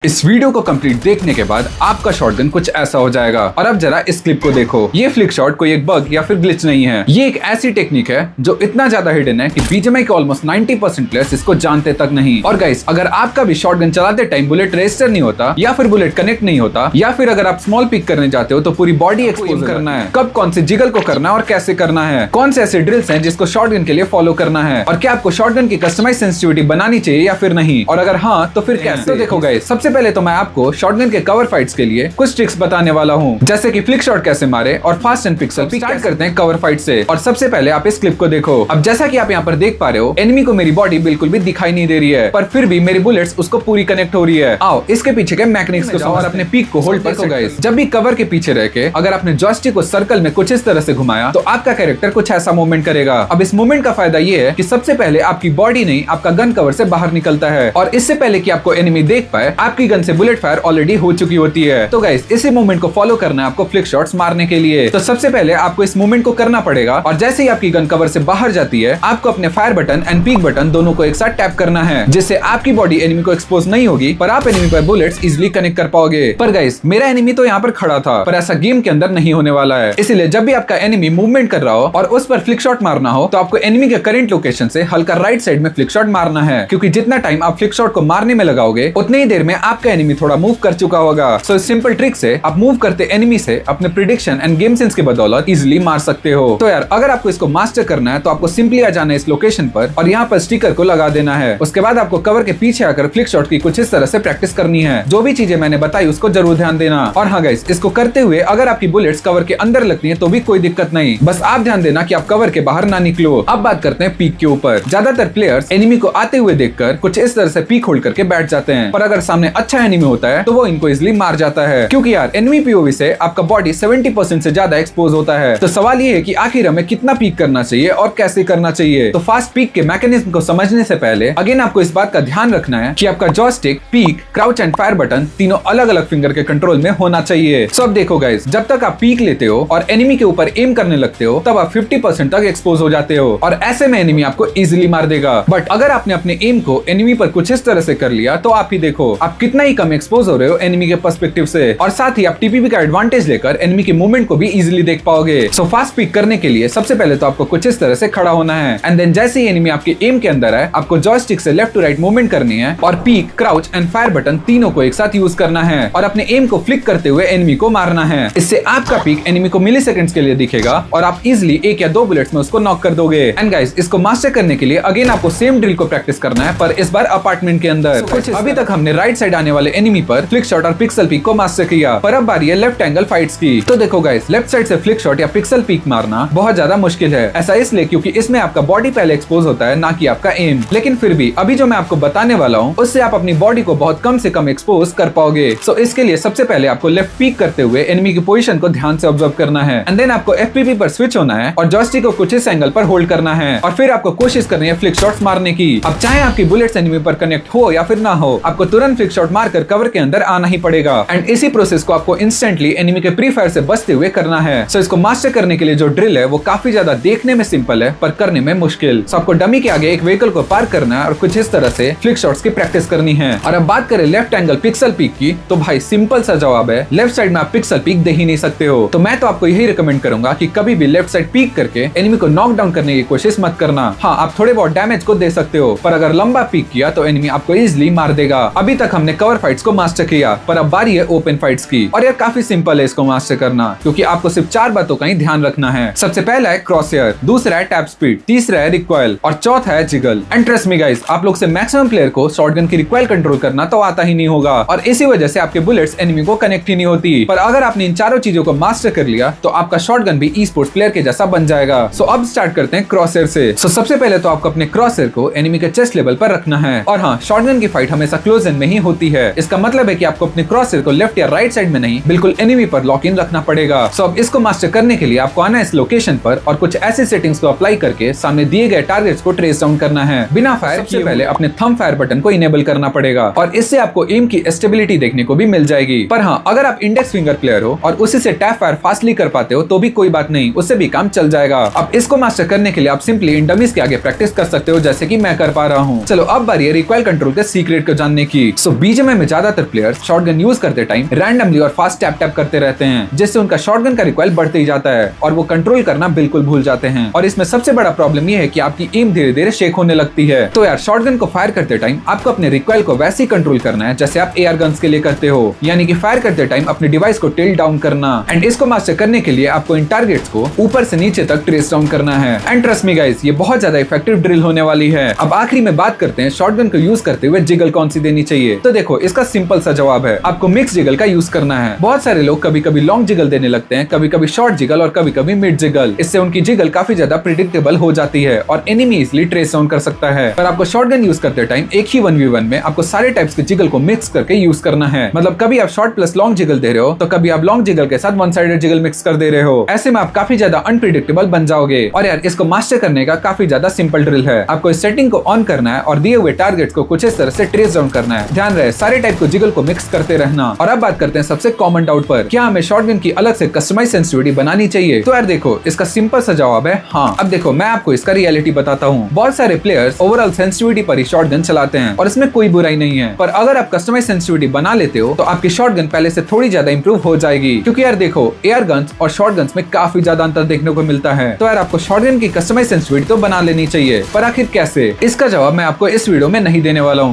इस वीडियो को कंप्लीट देखने के बाद आपका शॉटगन कुछ ऐसा हो जाएगा। और अब जरा इस क्लिप को देखो। ये फ्लिक शॉट कोई एक बग या फिर ग्लिच नहीं है। ये एक ऐसी टेक्निक है जो इतना ज्यादा हिडन है कि बीजीएमआई के ऑलमोस्ट 90% प्लेयर्स इसको जानते तक नहीं। और गाइस, अगर आपका भी शॉटगन चलाते टाइम बुलेट रजिस्टर नहीं होता या फिर बुलेट कनेक्ट नहीं होता या फिर अगर आप स्मॉल पिक करने जाते हो तो पूरी बॉडी एक्सपोज करना है, कब कौन से जिगल को करना है और कैसे करना है, कौन से ऐसे ड्रिल्स हैं जिसको शॉटगन के लिए फॉलो करना है, और क्या आपको शॉटगन की कस्टमाइज सेंसिटिविटी बनानी चाहिए या फिर नहीं, और अगर हाँ तो फिर कैसे। तो देखो गाइस, सबसे पहले तो मैं आपको शॉटगन के कवर फाइट्स के लिए कुछ ट्रिक्स बताने वाला हूँ, जैसे कि फ्लिक शॉट कैसे मारे और fast and pixel pick. Start करते हैं कवर फाइट से। और सबसे पहले आप इस क्लिप को देखो। अब जैसा कि आप यहाँ पर देख पा रहे हो, एनिमी को मेरी बॉडी बिल्कुल भी दिखाई नहीं दे रही है, पर फिर भी मेरी बुलेट्स उसको पूरी कनेक्ट हो रही है। आओ इसके पीछे के मैकेनिक्स को और अपने पीक को होल्ड पर गाइस। जब भी कवर के पीछे रह के अगर आपने जॉयस्टिक को सर्कल में कुछ इस तरह से घुमाया तो आपका कैरेक्टर कुछ ऐसा मूवमेंट करेगा। अब इस मूवमेंट का फायदा ये है कि सबसे पहले आपकी बॉडी नहीं, आपका गन कवर से बाहर निकलता है, और इससे पहले कि आपको एनिमी देख पाए आपकी गन से बुलेट फायर ऑलरेडी हो चुकी होती है। तो गाइस, इसी मूवमेंट को फॉलो करना है आपको फ्लिक शॉट्स मारने के लिए। तो सबसे पहले आपको इस मूवमेंट को करना पड़ेगा, और जैसे ही आपकी गन कवर से बाहर जाती है आपको अपने fire button and peak button दोनों को एक साथ टैप करना है, जिससे आपकी बॉडी एनिमी को एक्सपोज नहीं होगी पर आप एनिमी पर बुलेट्स इजीली कनेक्ट कर पाओगे। पर गाइस, मेरा एनिमी तो यहाँ पर खड़ा था, पर ऐसा गेम के अंदर नहीं होने वाला है। इसलिए जब भी आपका एनिमी मूवमेंट कर रहा हो और उस पर फ्लिक शॉट मारना हो तो आपको एनिमी के करंट लोकेशन से हल्का राइट साइड में फ्लिक शॉट मारना है, क्योंकि जितना टाइम आप फ्लिक शॉट को मारने में लगाओगे उतनी ही देर में आपका एनिमी थोड़ा मूव कर चुका होगा। सो इस सिंपल ट्रिक से आप मूव करते एनिमी से अपने प्रिडिक्शन एंड गेम सेंस की बदौलत इजीली मार सकते हो। तो यार, अगर आपको इसको मास्टर करना है तो आपको सिंपली आ जाना है इस लोकेशन पर और यहाँ पर स्टिकर को लगा देना है। उसके बाद आपको कवर के पीछे आकर फ्लिक शॉट की कुछ इस तरह से प्रैक्टिस करनी है। जो भी चीजें मैंने बताई उसको जरूर ध्यान देना। और हाँ गाइस, इसको करते हुए अगर आपकी बुलेट्स कवर के अंदर लगती है तो भी कोई दिक्कत नहीं, बस आप ध्यान देना कि आप कवर के बाहर ना निकलो। अब बात करते हैं पीक के ऊपर। ज्यादातर प्लेयर्स एनिमी को आते हुए देखकर कुछ इस तरह से पीक होल्ड करके बैठ जाते हैं, पर अगर सामने अच्छा एनिमी होता है तो वो इनको इजीली मार जाता है, क्योंकि यार एनिमी पीओवी से आपका बॉडी 70% से ज्यादा एक्सपोज होता है। तो सवाल ये है कि आखिर हमें कितना पीक करना चाहिए और कैसे करना चाहिए। तो फास्ट पीक के मैकेनिज्म को समझने से पहले अगेन आपको इस बात का ध्यान रखना है कि आपका joystick, peak, crouch and fire button तीनों अलग अलग फिंगर के कंट्रोल में होना चाहिए। सो अब देखो गाइस, जब तक आप पीक लेते हो और एनिमी के ऊपर एम करने लगते हो तब आप 50% तक एक्सपोज हो जाते हो, और ऐसे में एनिमी आपको इजीली मार देगा। बट अगर आपने अपने एम को एनिमी पर कुछ इस तरह से कर लिया तो आप ही देखो आप कितना ही कम एक्सपोज हो रहे हो एनिमी के पर्सपेक्टिव से, और साथ ही आप टीपीपी का एडवांटेज लेकर एनिमी के मूवमेंट को भी इजीली देख पाओगे। सो फास्ट पिक करने के लिए सबसे पहले तो आपको कुछ इस तरह से खड़ा होना है, एंड देन जैसे ही एनिमी आपके एम के अंदर है आपको जॉयस्टिक से लेफ्ट टू राइट मूवमेंट करनी है, और peak, crouch and fire button तीनों को एक साथ यूज करना है, और अपने एम को फ्लिक करते हुए एनिमी को मारना है। इससे आपका पीक एनिमी को मिलीसेकंड्स के लिए दिखेगा और आप इजीली 1 या 2 बुलेट्स में उसको नॉक कर दोगे। एंड गाइस, इसको मास्टर करने के लिए अगेन आपको सेम ड्रिल को प्रैक्टिस करना है, पर इस बार अपार्टमेंट के अंदर। अभी तक हमने राइट साइड आने वाले एनिमी पर फ्लिक शॉट और पिक्सल पीक को मास्टर किया, पर अब बारी है लेफ्ट एंगल फाइट्स की। तो देखो गाइस, लेफ्ट साइड से फ्लिक शॉट या पिक्सल पीक मारना बहुत ज्यादा मुश्किल है। ऐसा इसलिए क्योंकि इसमें आपका बॉडी पहले एक्सपोज होता है, ना कि आपका एम। लेकिन फिर भी अभी जो मैं आपको बताने वाला हूँ उससे आप अपनी बॉडी को बहुत कम से कम एक्सपोज कर पाओगे। सो इसके लिए सबसे पहले आपको लेफ्ट पीक करते हुए एनिमी की पोजीशन को ध्यान से ऑब्जर्व करना है, एंड देन आपको एफपीपी पर स्विच होना है और जॉयस्टिक को कुछ इस एंगल पर होल्ड करना है, और फिर आपको कोशिश करनी है फ्लिक शॉट्स मारने की। अब चाहे आपकी बुलेट्स एनिमी पर कनेक्ट हो या फिर ना हो, आपको तुरंत फ्लिक शॉट मारकर कवर के अंदर आना ही पड़ेगा, एंड इसी प्रोसेस को आपको इंस्टेंटली एनिमी के प्री फायर से बचते हुए करना है। सो इसको मास्टर करने के लिए जो ड्रिल है वो काफी ज्यादा देखने में सिंपल है पर करने में मुश्किल। सो आपको डमी के आगे एक व्हीकल को पार्क करना है और कुछ इस तरह से फ्लिक शॉट्स की प्रैक्टिस करनी है। और अब बात करें लेफ्ट एंगल पिक्सल पीक की, तो भाई सिंपल सा जवाब है, लेफ्ट साइड में आप पिक्सल पीक दे ही नहीं सकते हो। तो मैं तो आपको यही रिकमेंड करूंगा कि कभी भी लेफ्ट साइड पीक करके एनिमी को नॉक डाउन करने की कोशिश मत करना। हाँ, आप थोड़े बहुत डैमेज को दे सकते हो, पर अगर लंबा पीक किया तो एनिमी आपको इजीली मार देगा। अभी तक हमने कवर फाइट्स को मास्टर किया, पर अब बारी है ओपन फाइट्स की, और यह काफी सिंपल है इसको मास्टर करना, क्योंकि आपको सिर्फ 4 बातों का ही ध्यान रखना है। सबसे पहला है क्रॉस हेयर, दूसरा है टैप स्पीड, तीसरा है रिकॉइल, और चौथा है jiggle. And trust me guys, आप लोग से मैक्सिमम प्लेयर को शॉटगन की रिकॉइल कंट्रोल करना तो आता ही नहीं होगा, और इसी वजह से आपके बुलेट्स एनिमी को कनेक्ट ही नहीं होती। पर अगर आपने इन चारों चीजों को मास्टर कर लिया तो आपका शॉटगन भी ई स्पोर्ट्स प्लेयर के जैसा बन जाएगा। सो अब स्टार्ट करते हैं क्रॉस हेयर से। सो सबसे पहले तो आपको अपने क्रॉस हेयर को एनिमी के चेस्ट लेवल पर रखना है, और हाँ, शॉटगन की फाइट हमेशा क्लोज एंड में ही होती है। इसका मतलब है कि आपको अपने क्रॉस हेयर को लेफ्ट या राइट साइड में नहीं, बिल्कुल एनिमी पर लॉक इन रखना पड़ेगा। सो अब इसको मास्टर करने के लिए आपको आना इस लोकेशन पर और कुछ ऐसे सेटिंग्स को अप्लाई करके सामने दिए गए टारगेट्स को ट्रेस डाउन करना है बिना फायर किए। पहले अपने थंब फायर बटन को इनेबल करना पड़ेगा, और इससे आपको एम की स्टेबिलिटी देखने को भी मिल जाएगी। पर हाँ, अगर आप इंडेक्स फिंगर प्लेयर हो और उसी से टैप फायर फास्टली कर पाते हो तो भी कोई बात नहीं, उससे भी काम चल जाएगा। अब इसको मास्टर करने के लिए आप सिंपली इन के आगे प्रैक्टिस कर सकते हो, जैसे कि मैं कर पा रहा हूँ। चलो अब बारी है रिकॉइल कंट्रोल के सीक्रेट को जानने की। सो बीजीएमआई में ज्यादातर प्लेयर्स शॉटगन यूज करते टाइम रैंडमली और फास्ट टैप टैप करते रहते हैं, जिससे उनका शॉटगन का रिकॉइल बढ़ते ही जाता है और वो कंट्रोल करना बिल्कुल भूल जाते हैं। और इसमें सबसे बड़ा प्रॉब्लम ये है कि आपकी एम धीरे धीरे शेक होने लगती है। तो यार शॉटगन को फायर करते टाइम आपको अपने रिकॉइल को वैसे ही कंट्रोल करना है जैसे आप एआर गन्स के लिए करते हो, यानी कि फायर करते टाइम अपने डिवाइस को टिल्ट डाउन करना। एंड इसको मास्टर करने के लिए आपको इन टारगेट्स को ऊपर से नीचे तक ट्रेस डाउन करना है। एंड ट्रस्ट मी गाइस, ये बहुत ज्यादा इफेक्टिव ड्रिल होने वाली है। अब आखिरी में बात करते हैं शॉटगन को यूज करते हुए जिगल कौन सी देनी चाहिए। तो देखो इसका सिंपल सा जवाब है, आपको मिक्स जिगल का यूज करना है। बहुत सारे लोग कभी कभी लॉन्ग जिगल देने लगते हैं, कभी कभी शॉर्ट जिगल और कभी कभी मिड जिगल। इससे उनकी जिगल काफी ज्यादा प्रिडिक्टेबल हो जाती है और एनिमी इजिली ट्रेस डाउन कर सकता है। पर आपको शॉटगन यूज करते टाइम एक ही 1v1 में आपको सारे टाइप्स के जिगल को मिक्स करके यूज करना है। मतलब कभी आप शॉर्ट प्लस लॉन्ग जिगल दे रहे हो तो कभी आप लॉन्ग जिगल के साथ वन साइडेड जिगल मिक्स कर दे रहे हो। ऐसे में आप काफी ज्यादा अनप्रिडिक्टेबल बन जाओगे। और यार इसको मास्टर करने का काफी ज्यादा सिंपल ड्रिल है। आपको इस सेटिंग को ऑन करना है और दिए हुए टारगेट्स को कुछ इस तरह से ट्रेस डाउन करना है। ध्यान रहे सारे टाइप को जिगल को मिक्स करते रहना। और अब बात करते हैं सबसे कॉमन डाउट पर, क्या हमें शॉटगन की अलग से कस्टमाइज सेंसिटिविटी बनानी चाहिए? तो यार देखो इसका सिंपल सा जवाब है हाँ। अब देखो मैं आपको इसका रियलिटी बताता हूँ। बहुत सारे प्लेयर्स ओवरऑल सेंसिटिविटी पर ही शॉटगन चलाते हैं और इसमें कोई बुराई नहीं है। पर अगर आप कस्टमाइज सेंसिटिविटी बना लेते हो तो आपकी शॉटगन पहले से थोड़ी ज्यादा इंप्रूव हो जाएगी। क्योंकि यार देखो एयर गन्स और शॉर्ट गन्स में काफी ज्यादा अंतर देखने को मिलता है। तो यार आपको शॉटगन की कस्टमाइज सेंसिटिविटी तो बना लेनी चाहिए। पर आखिर कैसे, इसका जवाब मैं आपको इस वीडियो में नहीं देने वाला हूँ।